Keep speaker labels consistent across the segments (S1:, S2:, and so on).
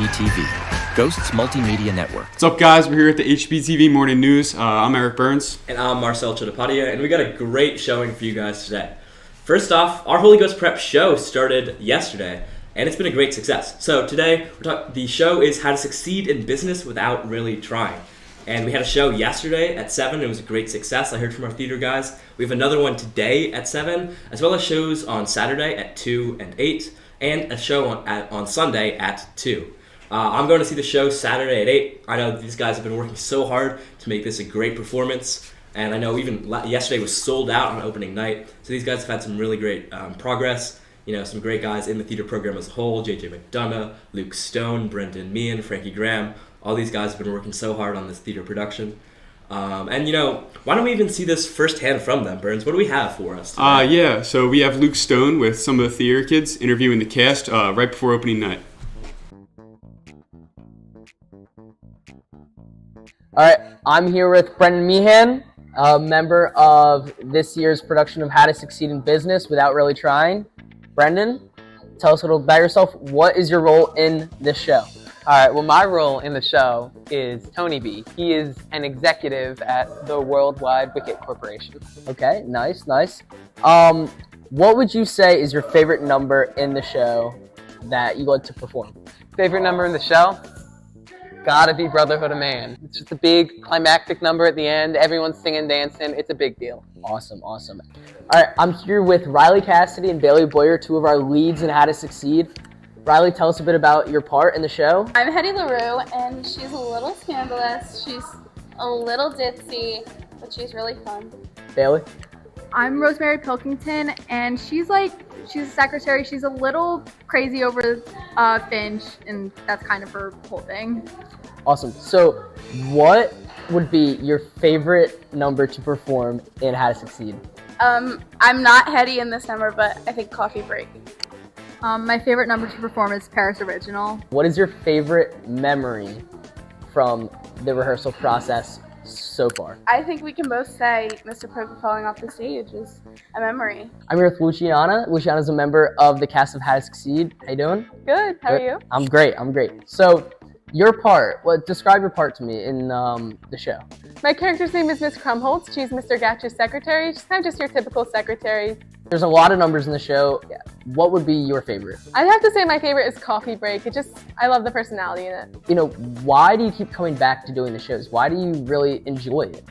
S1: HGPTV, Ghost's Multimedia Network.
S2: What's up, guys? We're here at the HGPTV Morning News. I'm Eric Burns.
S3: And I'm Marcel Chodapatia, and we got a great showing for you guys today. First off, our Holy Ghost Prep show started yesterday, and it's been a great success. So today, the show is How to Succeed in Business Without Really Trying. And we had a show yesterday at 7. It was a great success. I heard from our theater guys. We have another one today at 7, as well as shows on Saturday at 2 and 8, and a show on Sunday at 2. I'm going to see the show Saturday at 8. I know these guys have been working so hard to make this a great performance. And I know even yesterday was sold out on opening night. So these guys have had some really great progress. You know, some great guys in the theater program as a whole. JJ McDonough, Luke Stone, Brendan Meehan, Frankie Graham. All these guys have been working so hard on this theater production. And, you know, why don't we even see this firsthand from them, Burns? What do we have for us today?
S2: So we have Luke Stone with some of the theater kids interviewing the cast right before opening night.
S4: All right, I'm here with Brendan Meehan, a member of this year's production of How to Succeed in Business Without Really Trying. Brendan, tell us a little about yourself. What is your role in this show?
S5: All right, well, my role in the show is Tony B. He is an executive at the Worldwide Wicket Corporation.
S4: Okay, nice. What would you say is your favorite number in the show that you like to perform?
S5: Favorite number in the show? Gotta be Brotherhood of Man. It's just a big climactic number at the end. Everyone's singing, dancing. It's a big deal.
S4: Awesome. All right, I'm here with Riley Cassidy and Bailey Boyer, two of our leads in How to Succeed. Riley, tell us a bit about your part in the show.
S6: I'm Hetty LaRue, and she's a little scandalous. She's a little ditzy, but she's really fun.
S4: Bailey?
S7: I'm Rosemary Pilkington, and she's a secretary. She's a little crazy over Finch, and that's kind of her whole thing.
S4: Awesome. So what would be your favorite number to perform in How to Succeed?
S6: I'm not Hetty in this number, but I think Coffee Break.
S7: My favorite number to perform is Paris Original.
S4: What is your favorite memory from the rehearsal process so far?
S6: I think we can both say Mr. Poker falling off the stage is a memory.
S4: I'm here with Luciana. Luciana's a member of the cast of How to Succeed. How you doing?
S7: Good. How are you?
S4: I'm great. So your part, describe your part to me in the show.
S7: My character's name is Miss Krumholtz. She's Mr. Gatch's secretary. She's kind of just your typical secretary.
S4: There's a lot of numbers in the show. Yeah. What would be your favorite?
S7: I'd have to say my favorite is Coffee Break. I love the personality in it.
S4: You know, why do you keep coming back to doing the shows? Why do you really enjoy it?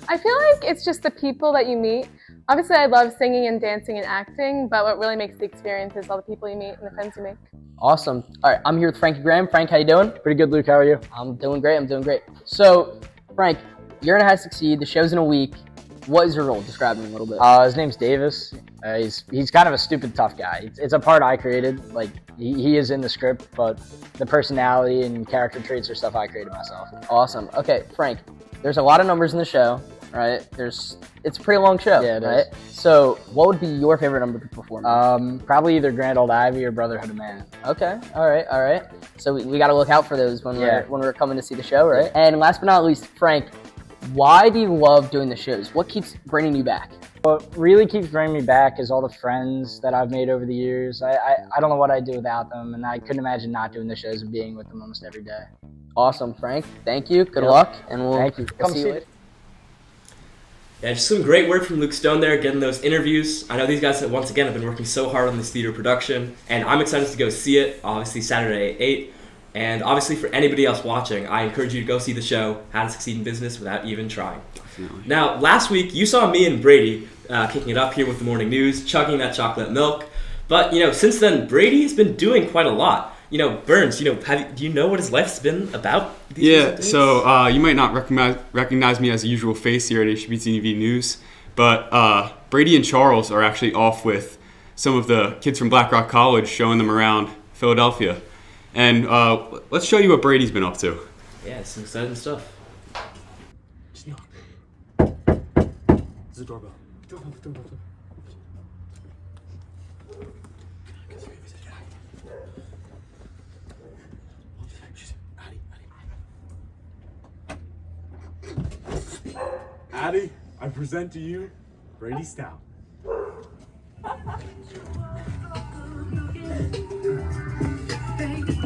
S7: I feel like it's just the people that you meet. Obviously, I love singing and dancing and acting, but what really makes the experience is all the people you meet and the friends you make.
S4: Awesome. All right, I'm here with Frankie Graham. Frank, how you doing?
S8: Pretty good, Luke. How are you?
S4: I'm doing great. So, Frank, you're in How to Succeed. The show's in a week. What is your role? Describe him a little bit.
S8: His name's Davis. He's kind of a stupid, tough guy. It's a part I created. Like, he is in the script, but the personality and character traits are stuff I created myself.
S4: Awesome. Okay, Frank, there's a lot of numbers in the show, right? It's a pretty long show,
S8: yeah,
S4: right? So what would be your favorite number to perform?
S8: Probably either Grand Old Ivy or Brotherhood of Man.
S4: Okay, all right. So we got to look out for those when we're coming to see the show, right? And last but not least, Frank, why do you love doing the shows? What keeps bringing you back?
S8: What really keeps bringing me back is all the friends that I've made over the years. I don't know what I'd do without them, and I couldn't imagine not doing the shows and being with them almost every day.
S4: Awesome, Frank. Thank you. Good luck, and we'll
S8: Come
S4: see you later.
S3: Yeah, just some great work from Luke Stone there, getting those interviews. I know these guys, once again, have been working so hard on this theater production, and I'm excited to go see it, obviously Saturday at 8. And obviously for anybody else watching, I encourage you to go see the show, How to Succeed in Business Without Even Trying. Definitely. Now, last week, you saw me and Brady kicking it up here with the morning news, chugging that chocolate milk. But, you know, since then, Brady has been doing quite a lot. You know, Burns, do you know what his life's been about?
S2: So you might not recognize me as a usual face here at HGPTV News, but Brady and Charles are actually off with some of the kids from Black Rock College, showing them around Philadelphia. And let's show you what Brady's been up to.
S3: Yeah, some exciting stuff.
S9: Just knock. There's a doorbell. Doorbell. Addie, I present to you Brady Stout.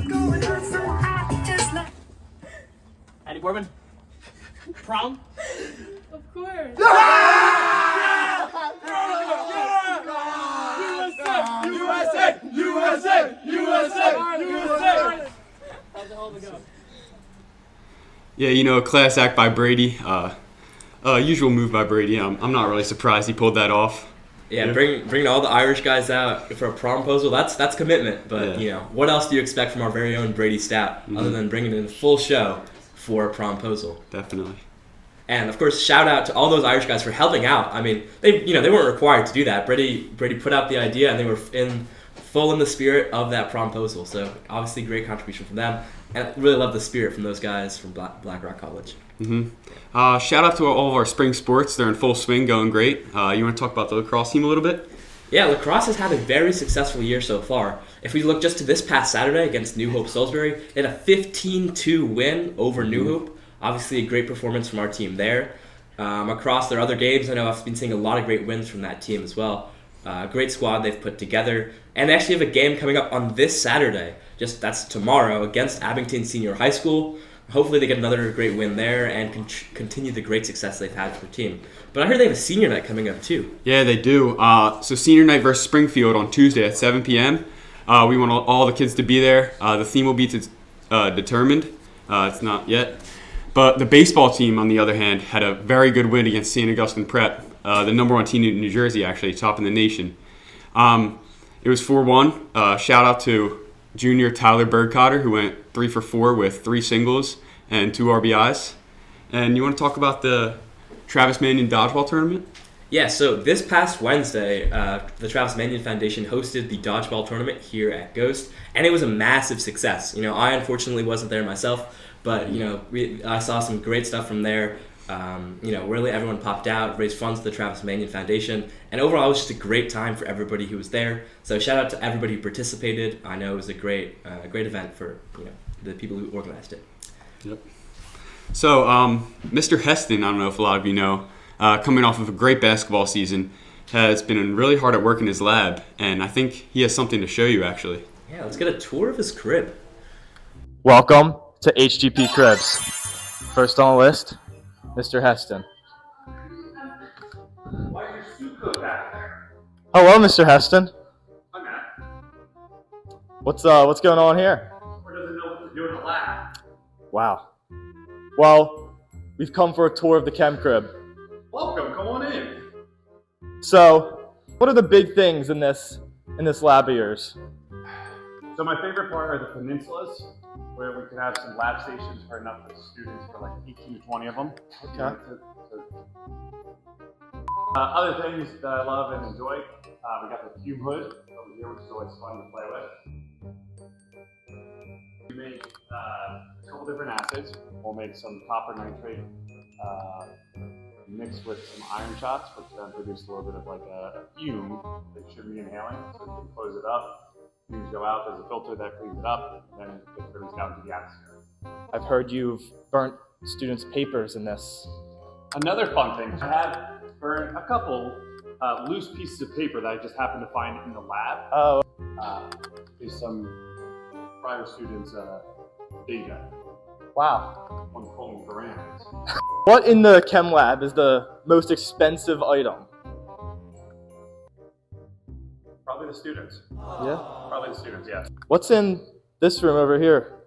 S9: Going on so high.
S10: Ready, Corbin? Prom?
S6: Of course.
S10: USA! USA! USA! USA! How's it all go?
S2: Yeah, a class act by Brady. Usual move by Brady. I'm not really surprised he pulled that off.
S3: Yeah, bring all the Irish guys out for a promposal. That's commitment. But what else do you expect from our very own Brady Stout other than bringing in a full show for a promposal?
S2: Definitely.
S3: And of course, shout out to all those Irish guys for helping out. I mean, they weren't required to do that. Brady put out the idea, and they were full in the spirit of that promposal. So obviously, great contribution from them, and I really love the spirit from those guys from Black Rock College.
S2: Shout out to all of our spring sports. They're in full swing, going great. You want to talk about the lacrosse team a little bit?
S3: Yeah, lacrosse has had a very successful year so far. If we look just to this past Saturday against New Hope Salisbury, they had a 15-2 win over New Hope. Obviously, a great performance from our team there. Across their other games, I know I've been seeing a lot of great wins from that team as well. Great squad they've put together. And they actually have a game coming up on this Saturday, that's tomorrow, against Abington Senior High School. Hopefully they get another great win there and continue the great success they've had for the team. But I heard they have a senior night coming up too.
S2: Yeah, they do. So senior night versus Springfield on Tuesday at 7 p.m. We want all the kids to be there. The theme will be determined. It's not yet. But the baseball team, on the other hand, had a very good win against St. Augustine Prep, the number one team in New Jersey, actually, top in the nation. It was 4-1. Shout out to junior Tyler Birdcotter, who went 3 for 4 with 3 singles and 2 RBIs. And you want to talk about the Travis Manion Dodgeball Tournament?
S3: Yeah, so this past Wednesday, the Travis Manion Foundation hosted the Dodgeball Tournament here at Ghost, and it was a massive success. I unfortunately wasn't there myself, but I saw some great stuff from there. Really everyone popped out, raised funds for the Travis Manion Foundation, and overall it was just a great time for everybody who was there. So shout out to everybody who participated. I know it was a great event for the people who organized it.
S2: Yep. So Mr. Heston, I don't know if a lot of you know, coming off of a great basketball season, has been really hard at work in his lab, and I think he has something to show you actually.
S3: Yeah, let's get a tour of his crib.
S11: Welcome to HGP Cribs. First on the list, Mr. Heston.
S12: Why is your suit coat back there?
S11: Hello, Mr. Heston.
S12: Hi, Matt.
S11: What's going on here?
S12: Or doesn't know what to do in the lab.
S11: Wow. Well, we've come for a tour of the chem crib.
S12: Welcome, come on in.
S11: So, what are the big things in this lab of yours?
S12: So my favorite part are the peninsulas, where we could have some lab stations for enough students for like 18 to 20 of them.
S11: Okay.
S12: Other things that I love and enjoy, we got the fume hood over here, which is always fun to play with. We make a couple different acids. We'll make some copper nitrate mixed with some iron shots, which then produce a little bit of like a fume that you shouldn't be inhaling. So we can close it up. Fumes go out, there's a filter that cleans it up, and then it gets released out into the atmosphere.
S11: I've heard you've burnt students' papers in this.
S12: Another fun thing, I have burned a couple loose pieces of paper that I just happened to find in the lab.
S11: Oh.
S12: Is some prior students' data.
S11: Wow.
S12: On calling parameters.
S11: What in the chem lab is the most expensive item?
S12: Probably the students.
S11: Yeah?
S12: Probably the students, yes.
S11: What's in this room over here?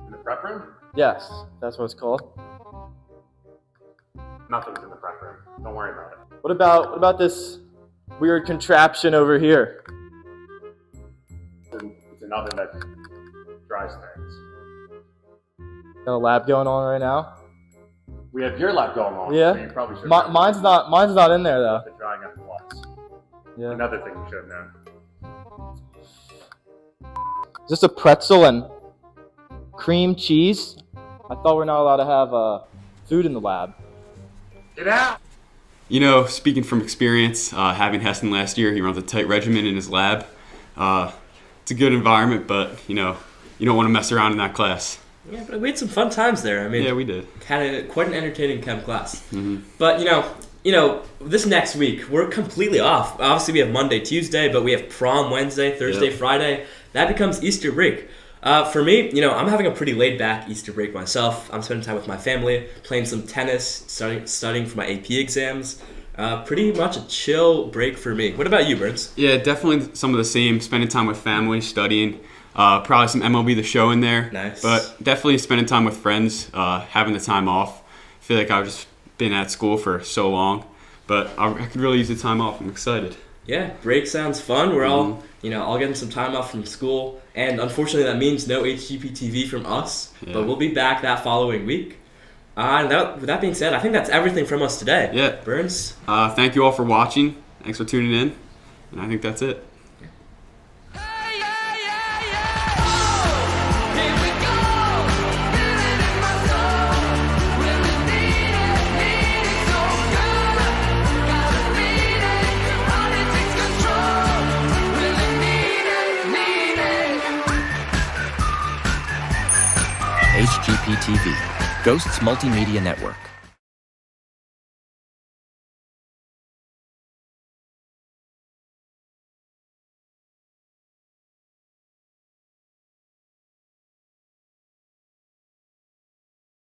S12: In the prep room?
S11: Yes, that's what it's called.
S12: Nothing's in the prep room. Don't worry about it.
S11: What about this weird contraption over here?
S12: It's an oven that dries things.
S11: Got a lab going on right now?
S12: We have your lab going on.
S11: Yeah.
S12: So you probably should.
S11: Mine's not in there though.
S12: The drying of the flux.
S11: Yeah.
S12: Another thing you should have known.
S11: Is this a pretzel and cream cheese? I thought we're not allowed to have food in the lab.
S12: Get out!
S2: Speaking from experience, having Heston last year, he runs a tight regimen in his lab. It's a good environment, but you don't want to mess around in that class.
S3: Yeah, but we had some fun times there. I mean,
S2: yeah, we did.
S3: Had quite an entertaining chem class.
S2: Mm-hmm.
S3: But this next week we're completely off. Obviously, we have Monday, Tuesday, but we have prom Wednesday, Thursday, Friday. That becomes Easter break. For me, I'm having a pretty laid-back Easter break myself. I'm spending time with my family, playing some tennis, studying for my AP exams. Pretty much a chill break for me. What about you, Burns?
S2: Yeah, definitely some of the same. Spending time with family, studying. Probably some MLB The Show in there.
S3: Nice.
S2: But definitely spending time with friends, having the time off. I feel like I've just been at school for so long. But I could really use the time off. I'm excited.
S3: Yeah, break sounds fun. We're all getting some time off from school. And unfortunately, that means no HGPTV from us.
S2: Yeah.
S3: But we'll be back that following week. And with that being said, I think that's everything from us today.
S2: Yeah.
S3: Burns?
S2: Thank you all for watching. Thanks for tuning in. And I think that's it.
S1: HGPTV, Ghosts Multimedia Network.